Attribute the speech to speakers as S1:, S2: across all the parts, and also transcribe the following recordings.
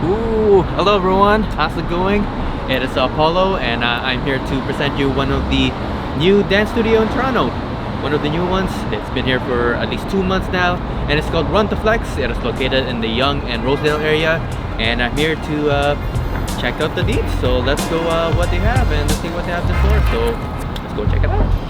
S1: Ooh, hello everyone, how's it going? It is Apollo and I'm here to present you one of the new dance studio in Toronto. One of the new ones. It's been here for at least 2 months now and it's called Run to Flex. It is located in the Yonge and Rosedale area and I'm here to check out the deets. So let's go what they have and let's see what they have in store. So let's go check it out.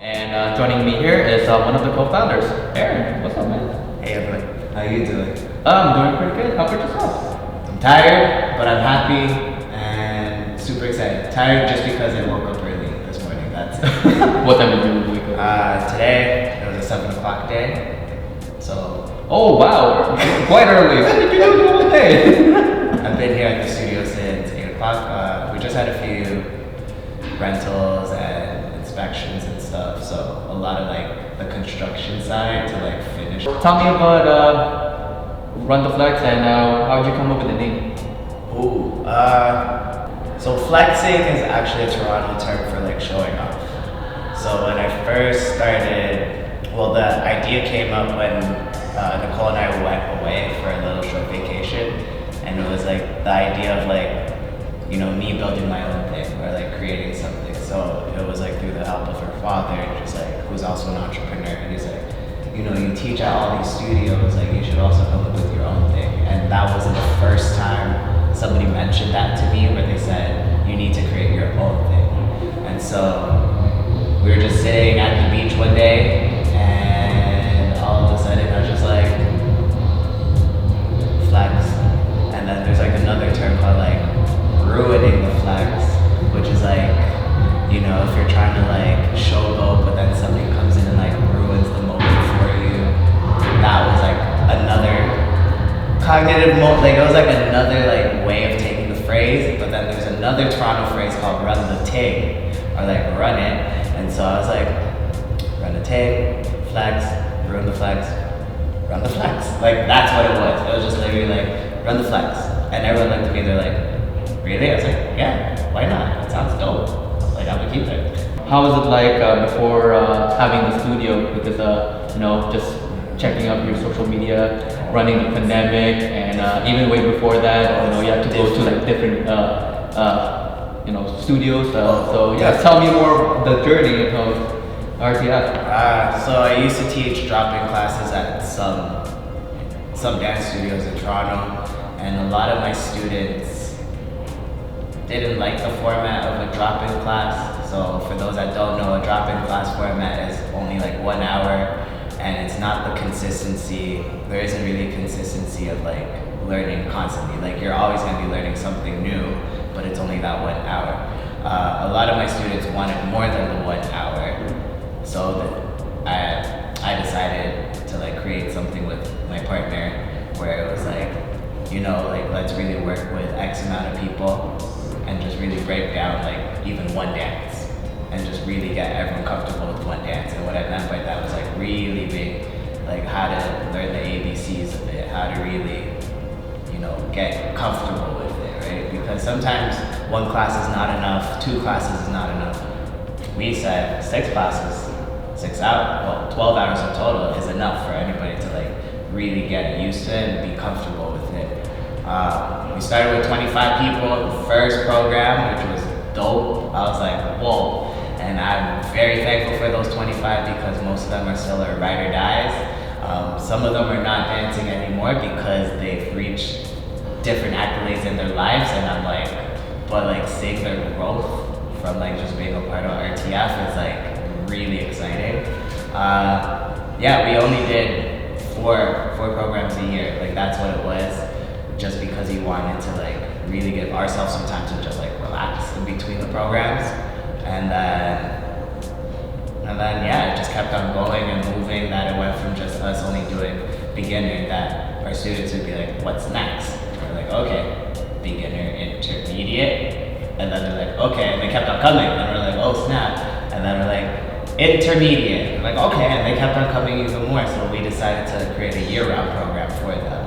S1: And joining me here is one of the co-founders, Aaron. What's up, man?
S2: Hey everyone, how you doing?
S1: I'm doing pretty good. How about yourself?
S2: I'm tired, but I'm happy and super excited. Tired just because I woke up early this morning, that's it.
S1: What time did you wake up?
S2: Today, it was a 7 o'clock day, so...
S1: Oh wow, quite early. What did you do the whole day?
S2: I've been here at the studio since 8 o'clock. We just had a few rentals and inspections and stuff, so a lot of like the construction side to like finish.
S1: Tell me about Run to Flex and how did you come up with the name?
S2: Ooh, so flexing is actually a Toronto term for like showing off. So when I first started, well, the idea came up when Nicole and I went away for a little short vacation, and it was like the idea of like, you know, me building my own thing or like creating something. So it was like through the help of her father, just like, who's also an entrepreneur, and he's like, you know, you teach at all these studios, like you should also come up with your own thing. And that wasn't the first time somebody mentioned that to me, where they said, you need to create your own thing. And so we were just sitting at the beach one day, and all of a sudden I was just like, flex. And then there's like another term called like ruining the flex, which is like, you know, if you're trying to like showboat, but then something comes in and like ruins the moment for you. That was like another cognitive like it was like another like way of taking the phrase. But then there's another Toronto phrase called run the ting, or like run it. And so I was like, run the ting, flex, ruin the flex, run the flex. Like that's what it was. It was just literally like run the flex, and everyone looked at me. They're like, really? I was like, yeah, why not? That sounds dope. Like I would keep it.
S1: How was it like before having the studio? Because you know, just checking up your social media, running the pandemic, and even way before that, you know, you have to go to like different you know, studios. So yeah, tell me more of the journey of RTF.
S2: So I used to teach drop-in classes at some dance studios in Toronto, and a lot of my students didn't like the format of a drop-in class. So for those that don't know, a drop-in class format is only like 1 hour, and it's not the consistency. There isn't really consistency of like learning constantly. Like you're always going to be learning something new, but it's only that 1 hour. A lot of my students wanted more than the 1 hour, so I decided to like create something with my partner where it was like, you know, like let's really work with X amount of people and just really break down like even one dance and just really get everyone comfortable with one dance. And what I meant by that was like really big, like how to learn the ABCs of it, how to really, you know, get comfortable with it, right? Because sometimes one class is not enough, 2 classes is not enough. We said 6 classes, 6 hours, well, 12 hours in total is enough for anybody to like really get used to it and be comfortable with it. We started with 25 people, the first program, which was dope. I was like, whoa. And I'm very thankful for those 25 because most of them are still our ride or dies. Some of them are not dancing anymore because they've reached different accolades in their lives, and I'm like, but like seeing their growth from like just being a part of RTF is like really exciting. Yeah, we only did four programs a year. Like that's what it was. Just because we wanted to like really give ourselves some time to just like relax in between the programs, and then yeah, it just kept on going and moving, that it went from just us only doing beginner, that our students would be like, what's next? And we're like, okay, beginner, intermediate. And then they're like, okay, and they kept on coming. And we're like, oh snap. And then we're like, intermediate. We're like, okay, and they kept on coming even more. So we decided to create a year-round program for them.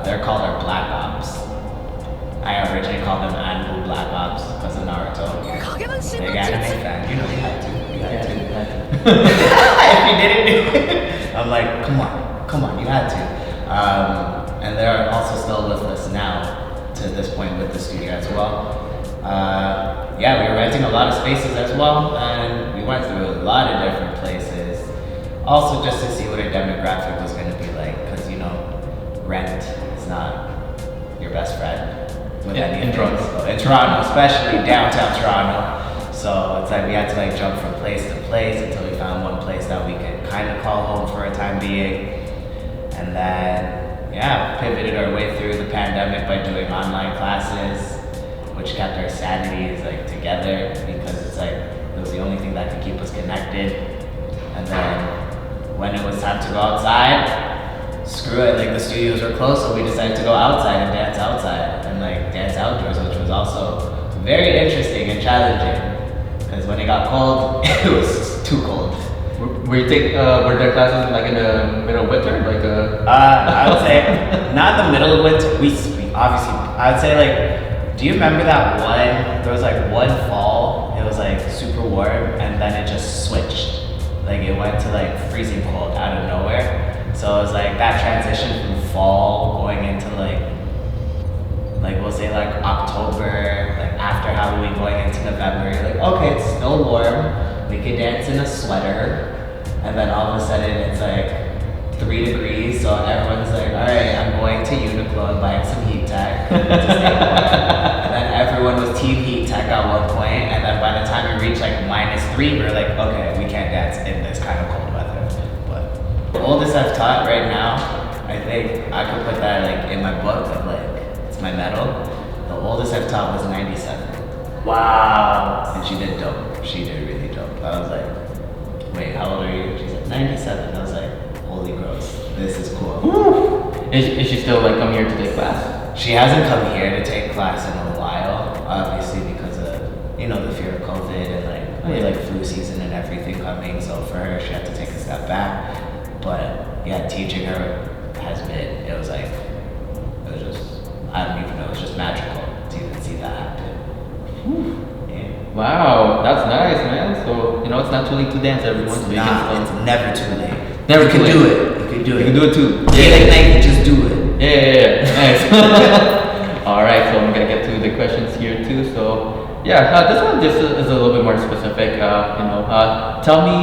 S2: They're called our Black Ops. I originally called them Anbu Black Ops because of Naruto. Big anime fan, you know you had to. You had to. If you didn't do it, I'm like, come on, you had to. And they're also still with us now to this point with the studio as well. Yeah, we were renting a lot of spaces as well, and we went through a lot of different places. Also just to see what our demographic was going to be like, because you know, rent is not your best friend.
S1: In Toronto.
S2: In Toronto, especially downtown Toronto. So it's like we had to like jump from place to place until we found one place that we could kind of call home for a time being. And then, yeah, pivoted our way through the pandemic by doing online classes, which kept our sanities like together because it's like it was the only thing that could keep us connected. And then when it was time to go outside, screw it, like the studios were closed, so we decided to go outside and dance outside and like dance outdoors, which was also very interesting and challenging because when it got cold, it was too cold.
S1: Were there classes like in the middle of winter,
S2: I would say not in the middle of winter. We obviously, I would say like, do you remember that one? There was like one fall, it was like super warm, and then it just switched. Like it went to like freezing cold out of nowhere. So it was like that transition from fall going into like we'll say like October, like after Halloween going into November, you're like, okay, it's still warm, we could dance in a sweater, and then all of a sudden it's like 3 degrees, so everyone's like, all right, I'm going to Uniqlo and buying some heat tech to stay warm. And then everyone was team heat tech at one point, and then by the time we reached like -3, we were like, okay, we can't dance in this kind of cold weather. But the oldest I've taught right now, I think I could put that like in my book of like, it's my medal. The oldest I've taught was 97.
S1: Wow.
S2: And she did dope. She did really dope. I was like, wait, how old are you? She said 97. I was like, holy gross, this is cool.
S1: Woo. Is she still like come here to take class?
S2: She hasn't come here to take class in a while, obviously because of, you know, the fear of COVID and like flu season and everything coming. So for her, she had to take a step back. But yeah, teaching her has been, it was just, I don't even know, it was just magical to even see that happen. Yeah.
S1: Wow, that's nice, man. So, you know, it's not too late to dance, everyone.
S2: It's never too late.
S1: Never
S2: you
S1: too
S2: can
S1: late.
S2: do it. You can do it.
S1: You can do it too.
S2: Yeah, just do it.
S1: Yeah. Nice. All right, so I'm gonna get to the questions here too. So, yeah, this one just is a little bit more specific. Tell me.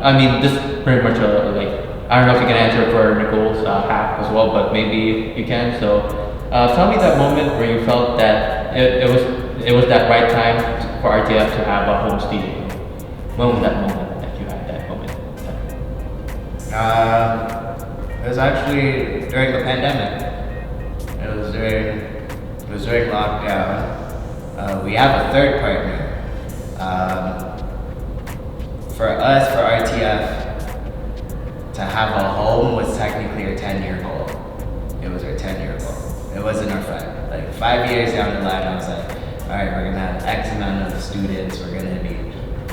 S1: I mean, this is pretty much like, I don't know if you can answer for Nicole's half as well, but maybe you can. So, tell me that moment where you felt that it was that right time for RTF to have a home studio. When was that moment that you had that moment?
S2: It was actually during the pandemic. It was during lockdown. We have a third partner. For us, for RTF, to have a home was technically our 10-year goal. It was our 10-year goal. It wasn't our 5. Like 5 years down the line, I was like, all right, we're gonna have X amount of students. We're gonna be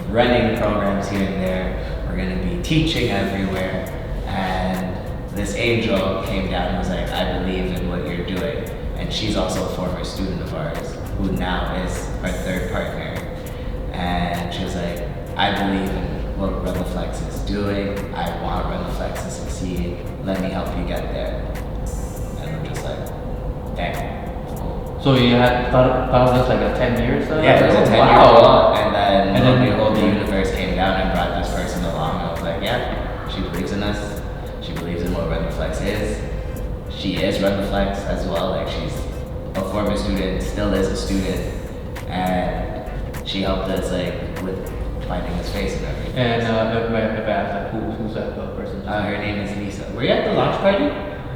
S2: running programs here and there. We're gonna be teaching everywhere. And this angel came down and was like, I believe in what you're doing. And she's also a former student of ours, who now is our third partner. And she was like, I believe in what Run the Flex is doing. I want Run the Flex to succeed. Let me help you get there. And I'm just like, dang, cool.
S1: So you had thought of this like a 10 years?
S2: Yeah, it was a 10-year
S1: wow.
S2: goal. And then the universe came down and brought this person along. I was like, yeah, she believes in us. She believes in what Run the Flex is. She is Run the Flex as well. Like she's a former student, still is a student. And she helped us like with finding his face and everything.
S1: And if I ask, like, who's that person?
S2: Her name is Lisa. Were you at the launch party?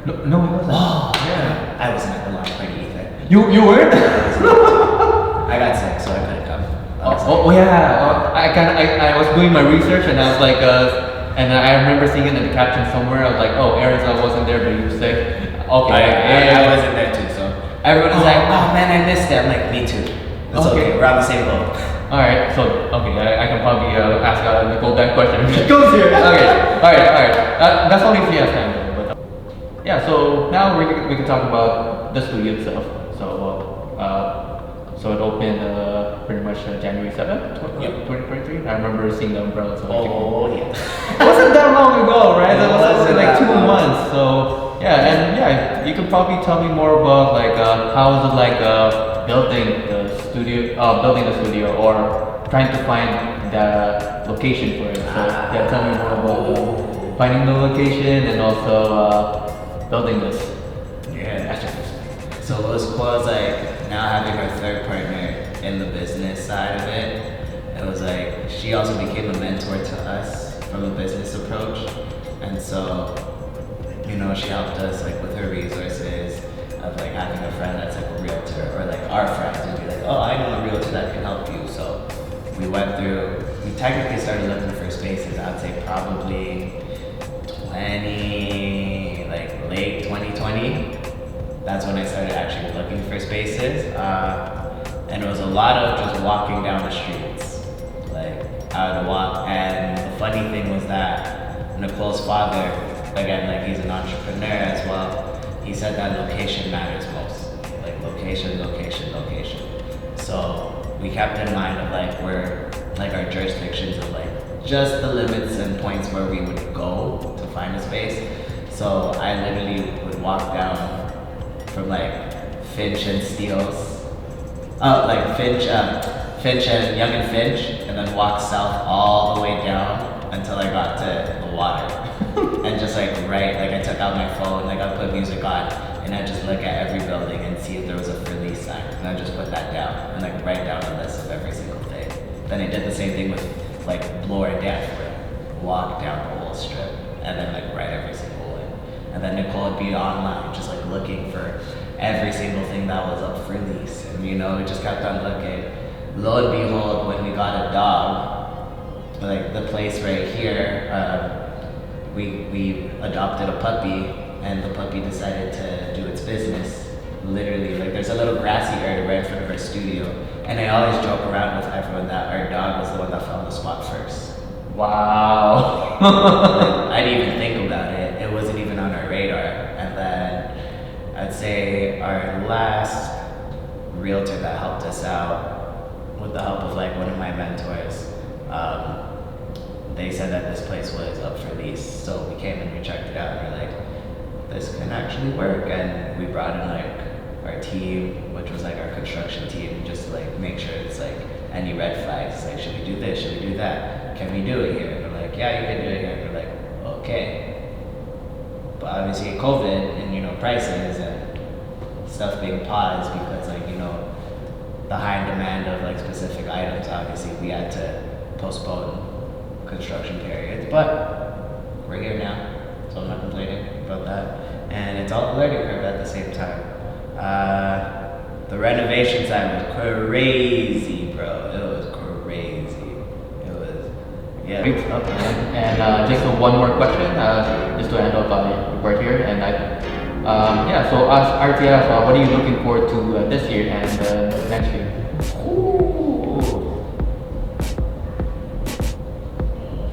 S1: No, it wasn't.
S2: Oh, yeah. I wasn't at the launch party either.
S1: You weren't?
S2: I got sick, so I couldn't come.
S1: Yeah. I was doing my research and I was like, And I remember seeing it in the caption somewhere. I was like, oh, Aaron's wasn't there, but he was sick. Okay,
S2: I wasn't there too, so everyone was like, oh man, I missed it. I'm like, me too. It's okay. We're on the same boat.
S1: Alright, so, okay, I can probably ask Nicole that question. She goes here! Okay, alright. That's only if she has time though. But, yeah, so now we can talk about the studio itself. So it opened pretty much January 7th, 2023. I remember seeing the umbrella. So
S2: yeah.
S1: It wasn't that long ago, right? That was only like 2 months. So, yeah, and yeah, you could probably tell me more about like how is it like building the studio or trying to find the location for it. So yeah, tell me more about finding the location and also building this.
S2: Yeah. So what was cool is like now having our third partner in the business side of it. It was like she also became a mentor to us from a business approach, and so she helped us like with her resources of like having a friend that's like a realtor or like our friends would be like, oh, I know a realtor that can help you. So we technically started looking for spaces. I'd say probably late 2020. That's when I started actually looking for spaces. And it was a lot of just walking down the streets. Like I would walk, and the funny thing was that Nicole's father, again, like he's an entrepreneur as well, he said that location matters most. Like location. So we kept in mind of like where, like our jurisdictions of like just the limits and points where we would go to find a space. So I literally would walk down from like Finch and Steeles, like Finch and Young and Finch, and then walk south all the way down until I got to the water. And just like I took out my phone, like I put music on, and I just look at every building and see if there was a for lease sign, and I just put that down and like write down a list of every single thing. Then I did the same thing with like Bloor and Danforth, walk down the whole strip, and then like write every single one. And then Nicole would be online, just like looking for every single thing that was up for lease, and we just kept on looking. Lo and behold, when we got a dog, like the place right here, we adopted a puppy, and the puppy decided to do its business. Literally, like there's a little grassy area right in front of our studio, and I always joke around with everyone that our dog was the one that found the spot first.
S1: Wow.
S2: Like, I didn't even think about it. It wasn't even on our radar. And then I'd say our last realtor that helped us out, with the help of like one of my mentors, they said that this place was up for lease. So we came and we checked it out, and we're like, this can actually work. And we brought in like our team, which was like our construction team, just to like make sure it's like any red flags, like should we do this, should we do that, can we do it here? And we're like, yeah, you can do it here. And we're like, okay. But obviously COVID and prices and stuff being paused because like the high demand of like specific items, obviously we had to postpone construction periods, but we're here now, so I'm not complaining about that. And it's all a learning curve at the same time. The renovation side was crazy, bro. It was crazy. It was, yeah.
S1: Great stuff, man. And just one more question, just to end up the report here. And so as RTF, what are you looking forward to this year and next year?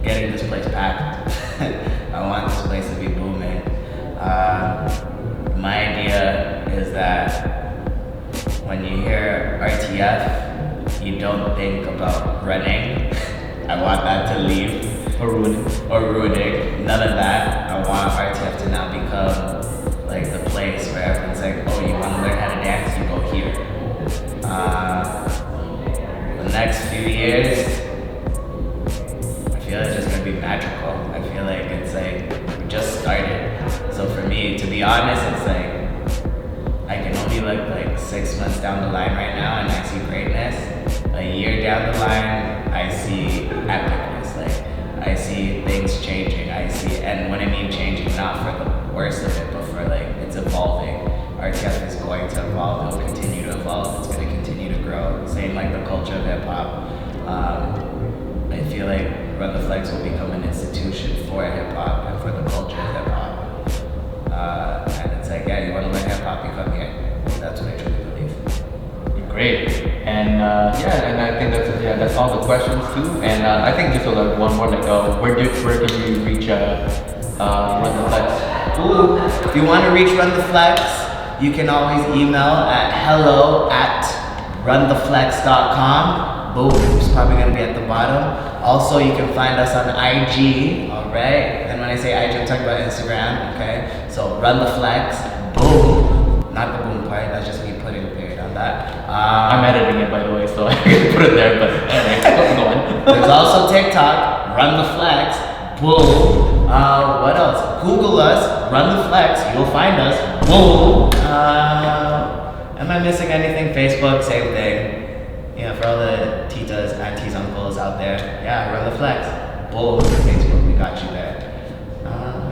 S2: Getting this place packed. I want this place to be booming. My idea is that when you hear RTF, you don't think about running. I want that to leave.
S1: Or ruining.
S2: None of that. I want RTF to now become like the place where everyone's like, oh, you want to learn how to dance? You go here. The next few years, I feel it's just gonna be magical. I feel like it's like we just started. So for me, to be honest, it's like I can only look like 6 months down the line right now, and I see greatness. A year down the line, I see epicness. Like I see things changing. And when I mean changing, not for the worst of it, but for like it's evolving. RTF is going to evolve. It'll continue to evolve. It's going to continue to grow. Same like the culture of hip hop. I feel like Run the Flex will become an institution institution for hip hop and for the culture of hip hop. And it's like, yeah, you want to learn hip hop, you come here. That's what I truly believe.
S1: Great. And and I think that's all the questions too. And I think just like one more, like where can you reach Run the Flex?
S2: Ooh, if you want to reach Run the Flex, you can always email at hello@runtheflex.com. Boom, it's probably going to be at the bottom. Also, you can find us on IG, alright? And when I say IG, I'm talking about Instagram, okay? So, Run the Flex, boom. Not the boom part, that's just me putting a period on that.
S1: I'm editing it, by the way, so I can put it there, but anyway, go on.
S2: There's also TikTok, Run the Flex, boom. What else? Google us, Run the Flex, you'll find us, boom. Am I missing anything? Facebook, same thing. Yeah, for all the titas, aunties, uncles out there, yeah, Run the Flex, boom. Facebook, we got you there.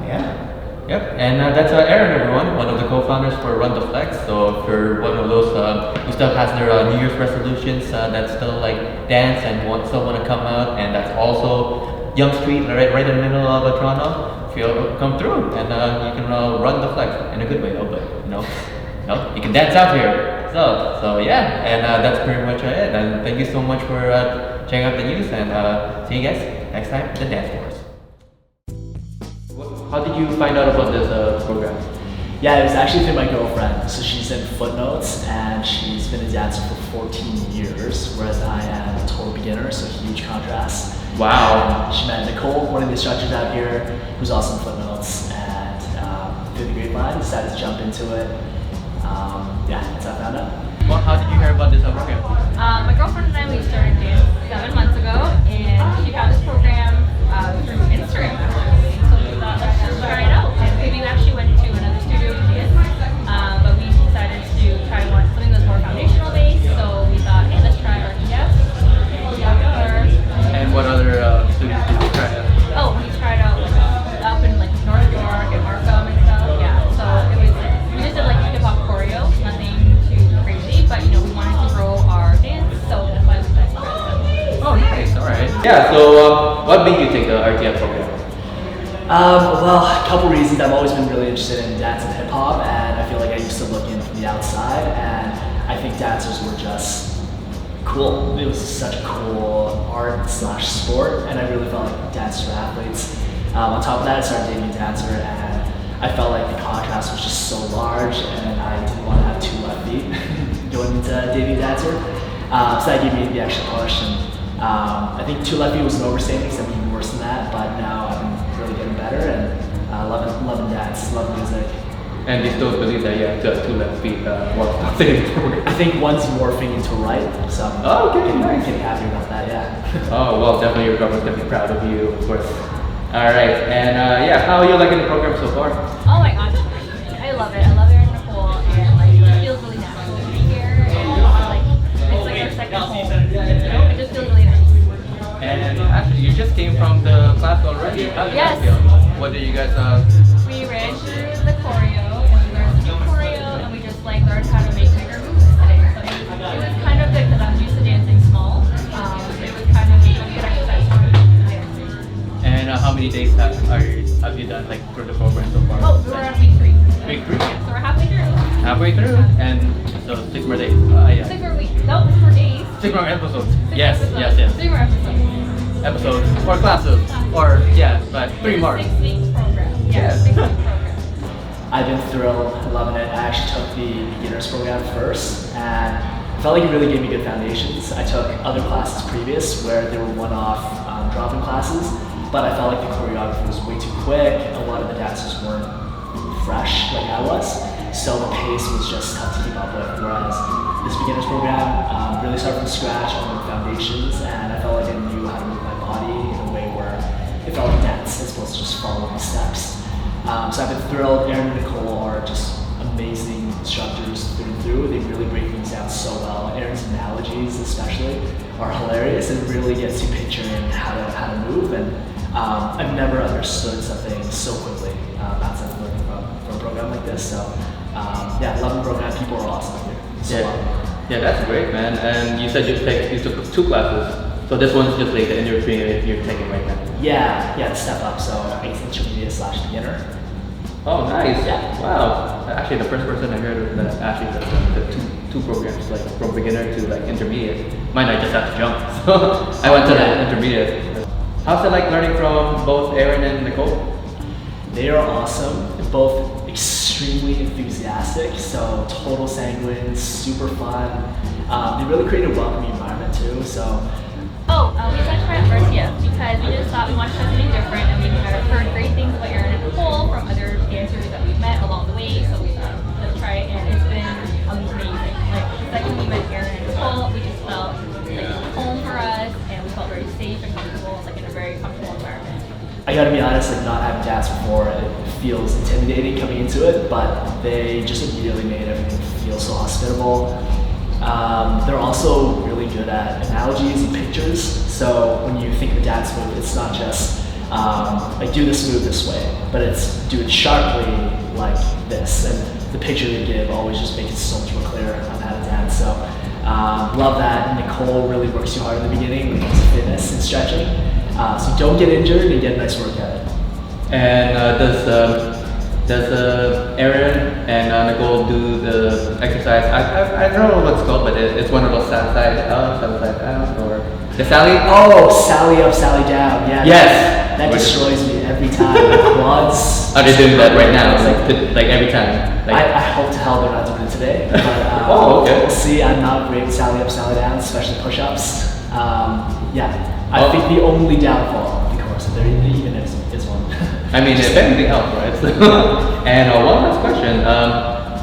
S2: Yeah.
S1: Yep, and that's Aaron, everyone, one of the co-founders for Run the Flex. So if you're one of those who still has their New Year's resolutions that still like dance and still want to come out, and that's also Yonge Street, right in the middle of Toronto, feel come through and you can run the flex in a good way, but you can dance out here. So yeah, and that's pretty much it. And thank you so much for checking out the news, and see you guys next time at the dance floors. How did you find out about this program?
S3: Yeah, it was actually through my girlfriend. So she's in Footnotes, and she's been a dancer for 14 years, whereas I am a total beginner, so huge contrast.
S1: Wow.
S3: She met Nicole, one of the instructors out here, who's also in Footnotes, and through the grapevine, decided to jump into it. Yeah, that's how I found out.
S1: Well, how did you hear about this program?
S4: My girlfriend and I, we started dance 7 months ago, and she found this program through Instagram actually. So we thought, let's just try it out. And we actually went to another studio to dance, but we decided to try something that was more foundational based. So we thought, hey, let's try RTF.
S1: And what other studios did you try out?
S4: Oh, we tried out up in like North York and Markham and stuff. Yeah, so it was we just did like hip hop choreo, nothing too crazy, but we wanted to grow our dance, so that's why we decided to try this out.
S1: Oh, nice. All right. Yeah. So, what made you take the RTF program?
S3: Well, a couple reasons. I've always been really interested in dance and hip hop, and I feel like I used to look in from the outside, and I think dancers were just cool. It was such a cool art/sport, and I really felt like dancers were athletes. On top of that, I started dating a dancer, and I felt like the contrast was just so large, and I didn't want to have 2 left feet going into dating a dancer. So that gave me the extra push, and I think 2 left feet was an overstatement, because I'm even worse than that, but now I've been really getting better, and loving dance, loving music.
S1: And you still believe that you have to have 2 left feet while dating the program?
S3: I think one's morphing into right, so I'm getting happy about that, yeah.
S1: Oh, well, definitely your girlfriend's gonna be proud of you, of course. All right, and yeah, how are you liking the program so far?
S4: Oh my gosh, I love it. I love Aaron and Nicole, and like it feels really natural to be here, and it's like our second home. It just feels really nice.
S1: And actually, you just came from the class already. How did
S4: Yes.
S1: that feel? What did you guys?
S4: We ran through the choreo, and we learned the new choreo, and we just learned how to make bigger moves today. So it was kind of good because I'm used to dancing small. It was kind of a good exercise for me.
S1: And how many days have you done for the program so far?
S4: Oh, we're on week 3.
S1: Week 3.
S4: So we're halfway through.
S1: Halfway through, and so 6 more days. Yeah.
S4: 6 more weeks. No, 6 more days.
S1: 6 more episodes.
S4: 6
S1: Yes,
S4: episodes.
S1: yes.
S4: 3 more episodes.
S1: Episodes or classes or but 3 more.
S4: 6 weeks program. Yeah,
S1: Yes.
S4: 6 week program.
S3: I've been thrilled, loving it. I actually took the beginners program first, and I felt like it really gave me good foundations. I took other classes previous where they were one-off drop-in classes, but I felt like the choreography was way too quick. A lot of the dancers weren't fresh like I was, so the pace was just tough to keep up with. Whereas this beginners program really started from scratch on the foundations, and I felt like I knew how to move my body in a way where it felt like dance as opposed to just following steps. So I've been thrilled. Aaron and Nicole are just amazing instructors through and through. They really break things down so well. Aaron's analogies especially are hilarious. It really gets you picturing how to move, and I've never understood something so quickly outside of learning from a program like this. So yeah, love the program. People are awesome here. So
S1: Yeah, that's great, man. And you said you took 2 classes. So this one's just the inner training you're taking right now.
S3: Yeah, the step up. So I guess intermediate / beginner.
S1: Oh, nice.
S3: Yeah.
S1: Wow. Actually, the first person I heard of that actually does the two programs, like from beginner to like intermediate. Mine, I just have to jump. So I went to the intermediate. How's it like learning from both Aaron and Nicole?
S3: They are awesome. They're both extremely enthusiastic, so total sanguine, super fun. They really create a welcoming environment too. So.
S4: We decided to try RTF because we just thought we wanted to try something different, and we had heard great things about Aaron and Nicole from other dancers that we've met along the way. So we thought, let's try it, and it's been amazing. Like the second we met Aaron and Nicole, we just felt like home for us, and we felt very safe and comfortable, like in a very comfortable environment.
S3: I gotta be honest, like not having danced before, it feels intimidating coming into it, but they just immediately made everything feel so hospitable. They're also really good at analogies and pictures, so when you think of a dance move, it's not just like do this move this way, but it's do it sharply like this, and the picture they give always just makes it so much more clear on how to dance. So love that. Nicole really works too hard in the beginning when it comes to fitness and stretching. So you don't get injured and you get a nice workout.
S1: And does Aaron and Nicole do the exercise? I don't know what it's called, but it's one of those side up, side down, or the Sally?
S3: Oh, Sally up, Sally down. Yeah.
S1: Yes.
S3: That destroys me every time. The quads.
S1: Are they doing that right now? Like every time? Like,
S3: I hope to hell they're not doing it today. But,
S1: oh, okay.
S3: We'll see. I'm not great with Sally up, Sally down, especially push-ups. I think the only downfall of the course, if there even is one.
S1: I mean, if anything else, right? And one last question.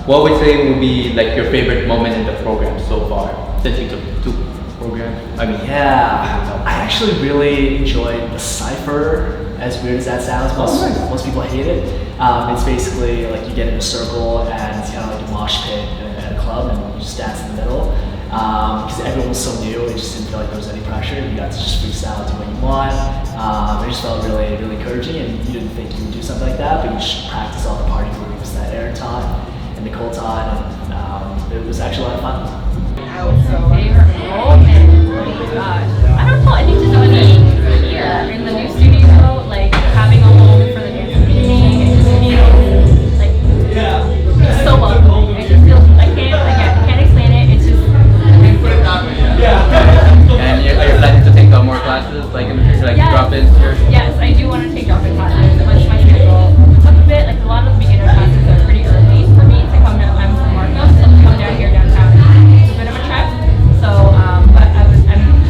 S1: What would you say would be like your favorite moment in the program so far? Since you took two programs? I mean,
S3: I actually really enjoyed the cypher, as weird as that sounds. Most people hate it. It's basically like you get in a circle and it's kind of like a mosh pit at a club and you just dance in the middle. Because everyone was so new, it just didn't feel like there was any pressure. You got to just freestyle, do what you want. It just felt really, really encouraging, and you didn't think you would do something like that, but you just practice all the party moves that Aaron taught and Nicole taught, and it was actually a lot of fun.
S4: Favorite moment? Oh my gosh. I don't know. I think just being here in the new studio, like having a home for the dance community, it just feels like it's so welcoming. It just feels I can't explain it. It's just
S1: and are you planning to take more classes, like in the future, like drop-ins here?
S4: Yes, I do want to take drop-in classes. Much my schedule up a bit. Like a lot of the beginner classes are pretty early for me to come down. I'm from Markham, so to come down here downtown is a bit of a trek. So, but I'm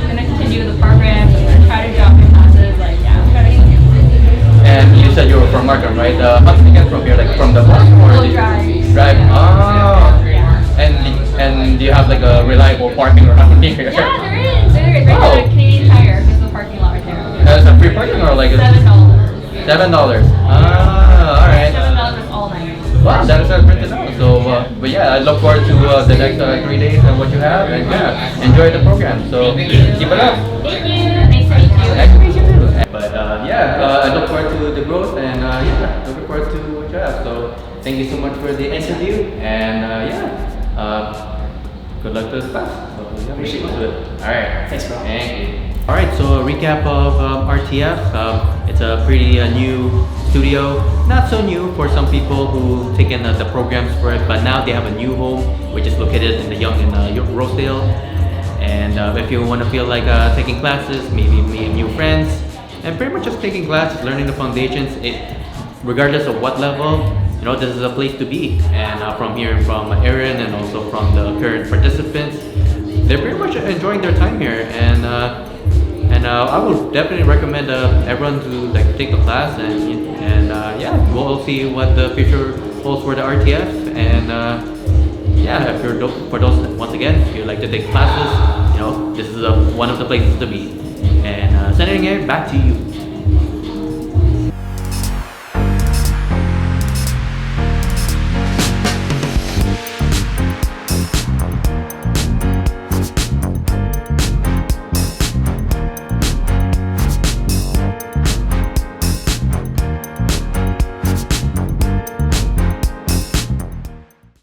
S4: gonna continue the program. I'm gonna try to drop in classes. Like I'm trying to.
S1: And you said you were from Markham, right? How did you get from here? Like from the bus or
S4: Drive.
S1: Drive. Oh. And do you have like a reliable parking around here?
S4: Yeah, there is. Right there at Canadian Tire. There's a parking lot right there.
S1: Is it free parking or like
S4: $7.
S1: $7? Ah, alright.
S4: $7 all night.
S1: Wow, that is great to know. So, but yeah, I look forward to the next 3 days and what you have, and enjoy the program. So keep it up.
S4: Thank you. Nice to meet you.
S1: Nice to meet you too. But I look forward to the growth, and looking forward to what you have. So thank you so much for the interview, and good luck to the class. So appreciate it. All right.
S3: Thanks, bro.
S1: Thank you. All right. So a recap of RTF. It's a pretty new studio. Not so new for some people who've taken the programs for it, but now they have a new home, which is located in Rosedale. And if you want to feel like taking classes, maybe meeting new friends, and pretty much just taking classes, learning the foundations, regardless of what level, this is a place to be. And from hearing from Aaron and also from the current participants, they're pretty much enjoying their time here. And I would definitely recommend everyone to take the class, and we'll see what the future holds for the RTF. And if you're for those, once again, if you like to take classes, this is one of the places to be. And sending it back to you.